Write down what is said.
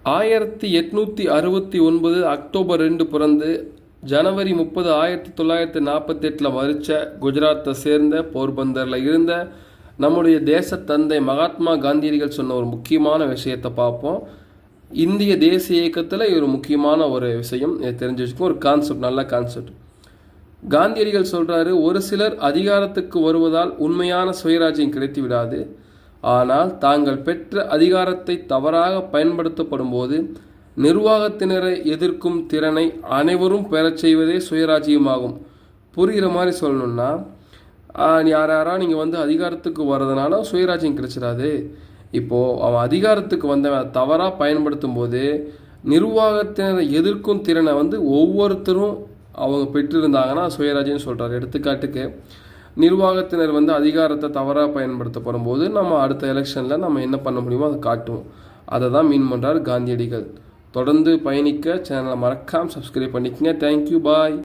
1869 October 2 பிறந்து ஜனவரி 30 1948 மரித்த குஜராத்தை சேர்ந்த போர்பந்தரில் இருந்த நம்முடைய தேச தந்தை மகாத்மா காந்தியடிகள் சொன்ன ஒரு முக்கியமான விஷயத்தை பார்ப்போம். இந்திய தேசிய இயக்கத்தில் ஒரு முக்கியமான ஒரு விஷயம் தெரிஞ்சு வச்சுக்கோங்க. ஒரு கான்செப்ட், நல்ல கான்செப்ட். காந்தியடிகள் சொல்கிறாரு, ஒரு சிலர் அதிகாரத்துக்கு வருவதால் உண்மையான சுயராஜ்யம் கிடைத்து விடாது. ஆனால் தாங்கள் பெற்ற அதிகாரத்தை தவறாக பயன்படுத்தப்படும் போது நிர்வாகத்தினரை எதிர்க்கும் திறனை அனைவரும் பெறச் செய்வதே சுயராஜ்யமாகும். புரிகிற மாதிரி சொல்லணும்னா, யாராரா நீங்கள் அதிகாரத்துக்கு வர்றதுனால சுயராஜ்யம் கிடைச்சிடாது. இப்போது அவன் அதிகாரத்துக்கு வந்தவன் தவறாக பயன்படுத்தும் போது நிர்வாகத்தினரை எதிர்க்கும் திறனை ஒவ்வொருத்தரும் அவங்க பெற்றிருந்தாங்கன்னா சுயராஜ்யம்னு சொல்கிறார். எடுத்துக்காட்டுக்கு, நிர்வாகத்தினர் அதிகாரத்தை தவறாக பயன்படுத்தப்படும் போது நம்ம அடுத்த எலெக்ஷனில் நம்ம என்ன பண்ண முடியுமோ அதை காட்டுவோம். அதை தான் மீன் பண்ணுறார் காந்தியடிகள். தொடர்ந்து பயணிக்க சேனலை மறக்காமல் சப்ஸ்கிரைப் பண்ணிக்கங்க. தேங்க்யூ, பாய்.